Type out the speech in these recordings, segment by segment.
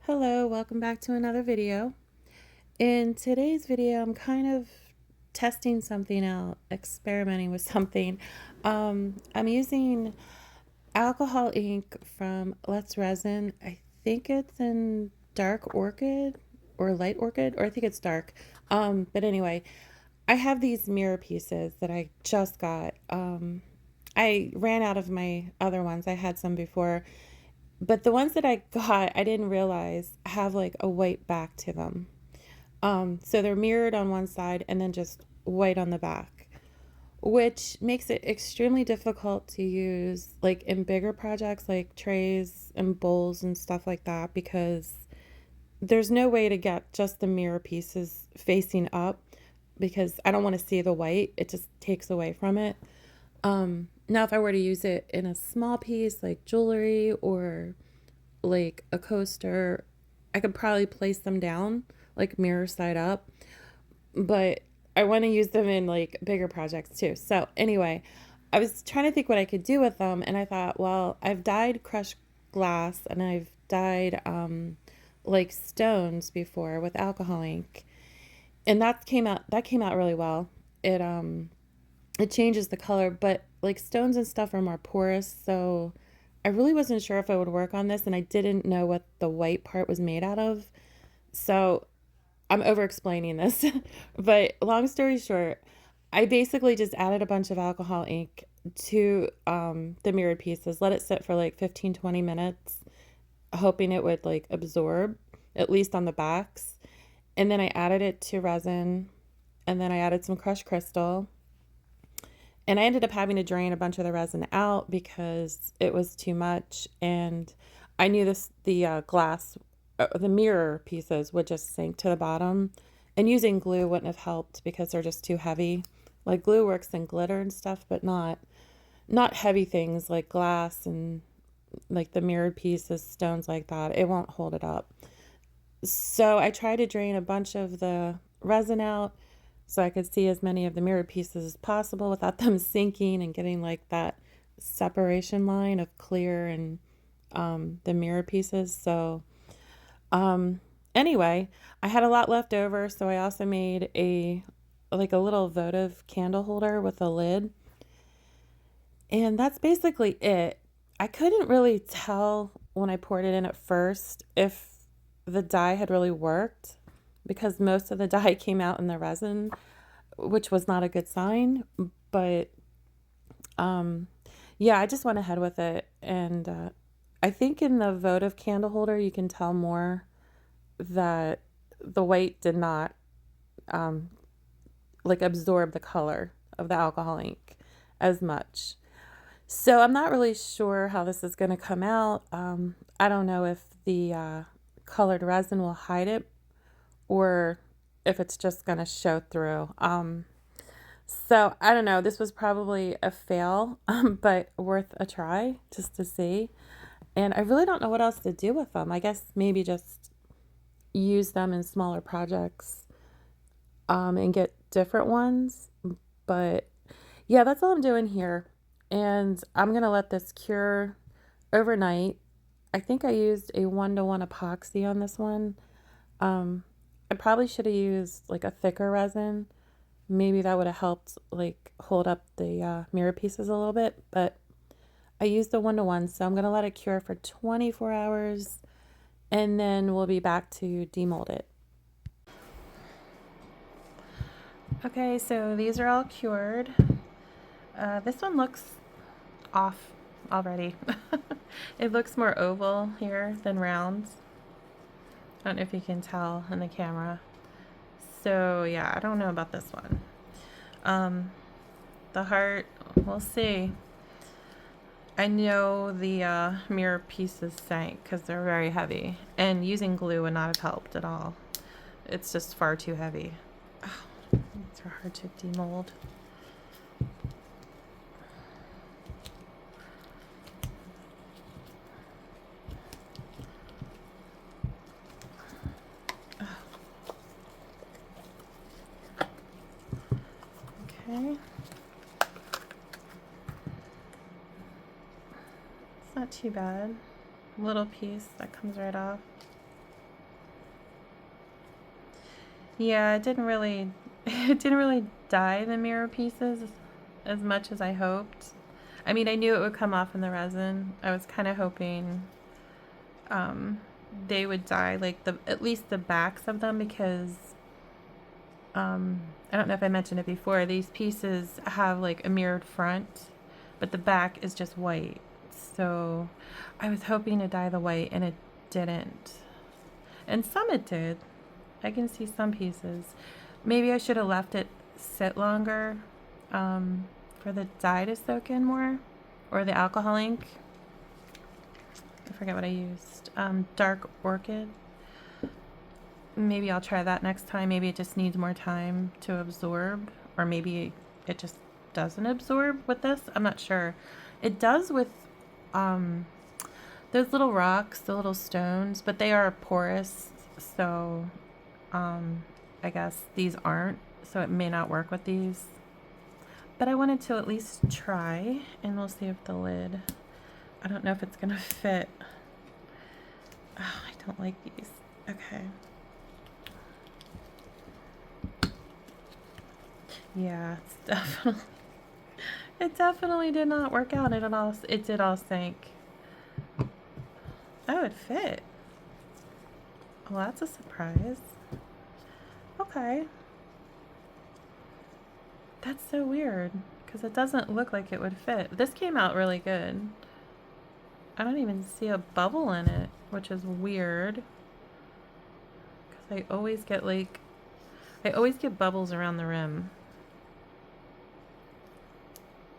Hello, welcome back to another video. In today's video, I'm kind of testing something out, experimenting with something. I'm using alcohol ink from Let's Resin. I think it's in dark orchid or light orchid, or I think it's dark. But anyway, I have these mirror pieces that I just got. I ran out of my other ones. I had some before, but the ones that I got, I didn't realize have like a white back to them. So they're mirrored on one side and then just white on the back, which makes it extremely difficult to use like in bigger projects like trays and bowls and stuff like that, because there's no way to get just the mirror pieces facing up because I don't want to see the white. It just takes away from it. Now, if I were to use it in a small piece like jewelry or like a coaster, I could probably place them down like mirror side up, but I want to use them in like bigger projects too. So anyway, I was trying to think what I could do with them, and I thought, well, I've dyed crushed glass and I've dyed like stones before with alcohol ink, and that came out really well. It changes the color, but like stones and stuff are more porous, so I really wasn't sure if it would work on this, and I didn't know what the white part was made out of. So I'm over explaining this. But long story short, I basically just added a bunch of alcohol ink to the mirrored pieces, let it sit for like 15-20 minutes, hoping it would like absorb, at least on the backs. And then I added it to resin, and then I added some crushed crystal. And I ended up having to drain a bunch of the resin out because it was too much. And I knew the glass, the mirror pieces would just sink to the bottom. And using glue wouldn't have helped because they're just too heavy. Like glue works in glitter and stuff, but not heavy things like glass and like the mirrored pieces, stones like that. It won't hold it up. So I tried to drain a bunch of the resin out so I could see as many of the mirrored pieces as possible without them sinking and getting like that separation line of clear and the mirror pieces. So anyway, I had a lot left over, so I also made a little votive candle holder with a lid. And that's basically it. I couldn't really tell when I poured it in at first if the dye had really worked, because most of the dye came out in the resin, which was not a good sign. But yeah, I just went ahead with it. And I think in the votive candle holder, you can tell more that the white did not like absorb the color of the alcohol ink as much. So I'm not really sure how this is going to come out. I don't know if the colored resin will hide it or if it's just going to show through. So I don't know. This was probably a fail, but worth a try just to see. And I really don't know what else to do with them. I guess maybe just use them in smaller projects and get different ones. But yeah, that's all I'm doing here. And I'm going to let this cure overnight. I think I used a 1-to-1 epoxy on this one. I probably should have used like a thicker resin. Maybe that would have helped like hold up the mirror pieces a little bit, but I used the 1-to-1, so I'm going to let it cure for 24 hours and then we'll be back to demold it. Okay, so these are all cured. This one looks off already. It looks more oval here than round. I don't know if you can tell in the camera. So yeah, I don't know about this one. The heart, we'll see. I know the mirror pieces sank because they're very heavy, and using glue would not have helped at all. It's just far too heavy. Oh, these are hard to demold. Okay. It's not too bad. Little piece that comes right off. Yeah, it didn't really it didn't really dye the mirror pieces as much as I hoped. I mean, I knew it would come off in the resin. I was kind of hoping um, they would dye like the at least the backs of them, because I don't know if I mentioned it before. These pieces have like a mirrored front, but the back is just white. So I was hoping to dye the white, and it didn't. And some it did. I can see some pieces. Maybe I should have left it sit longer for the dye to soak in more, or the alcohol ink. I forget what I used. Dark orchid. Maybe I'll try that next time. Maybe it just needs more time to absorb, or maybe it just doesn't absorb with this. I'm not sure. It does with those little rocks, the little stones, but they are porous, so I guess these aren't, so it may not work with these. But I wanted to at least try, and we'll see if the lid, I don't know if it's gonna fit. Oh, I don't like these. Okay. Yeah, it's definitely, it definitely did not work out. It did all sink. Oh, it fit. Well, that's a surprise. Okay. That's so weird, because it doesn't look like it would fit. This came out really good. I don't even see a bubble in it, which is weird, because I always get bubbles around the rim.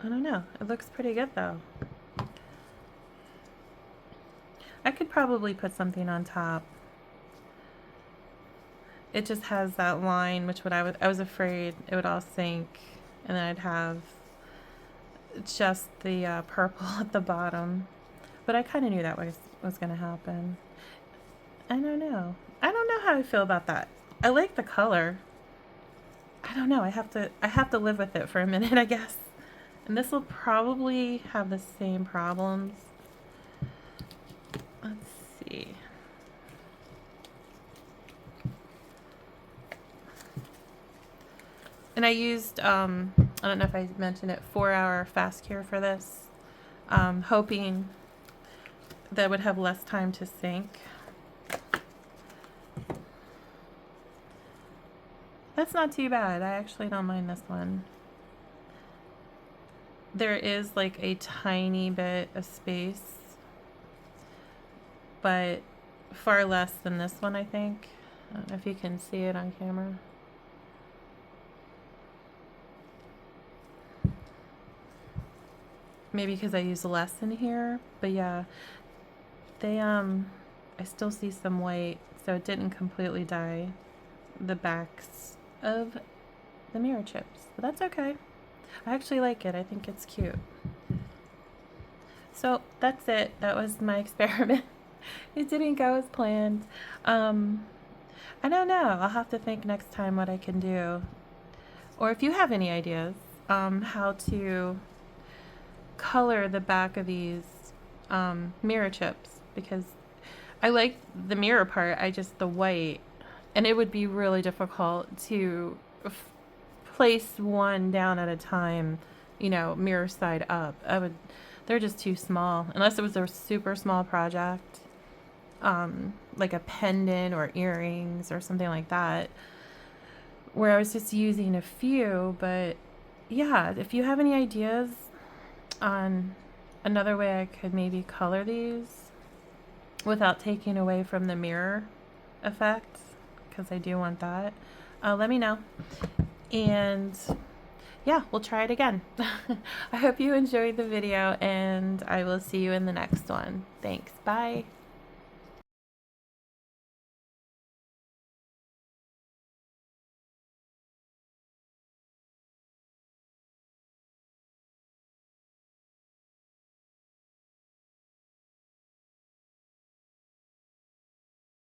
I don't know. It looks pretty good though. I could probably put something on top. It just has that line, which I was afraid it would all sink, and then I'd have just the purple at the bottom. But I kind of knew that was going to happen. I don't know. I don't know how I feel about that. I like the color. I don't know. I have to live with it for a minute, I guess. And this will probably have the same problems. Let's see. And I used, I don't know if I mentioned it, 4-hour fast cure for this, hoping that would have less time to sink. That's not too bad. I actually don't mind this one. There is like a tiny bit of space, but far less than this one, I think. I don't know if you can see it on camera. Maybe because I use less in here, but yeah, they I still see some white, so it didn't completely dye the backs of the mirror chips, but that's okay. I actually like it. I think it's cute. So that's it. That was my experiment. It didn't go as planned. I don't know. I'll have to think next time what I can do, or if you have any ideas how to color the back of these mirror chips, because I like the mirror part, the white, and it would be really difficult to place one down at a time, you know, mirror side up. They're just too small, unless it was a super small project, like a pendant or earrings or something like that, where I was just using a few. But yeah, if you have any ideas on another way I could maybe color these without taking away from the mirror effect, because I do want that, let me know. And yeah, we'll try it again. I hope you enjoyed the video, and I will see you in the next one. Thanks. Bye.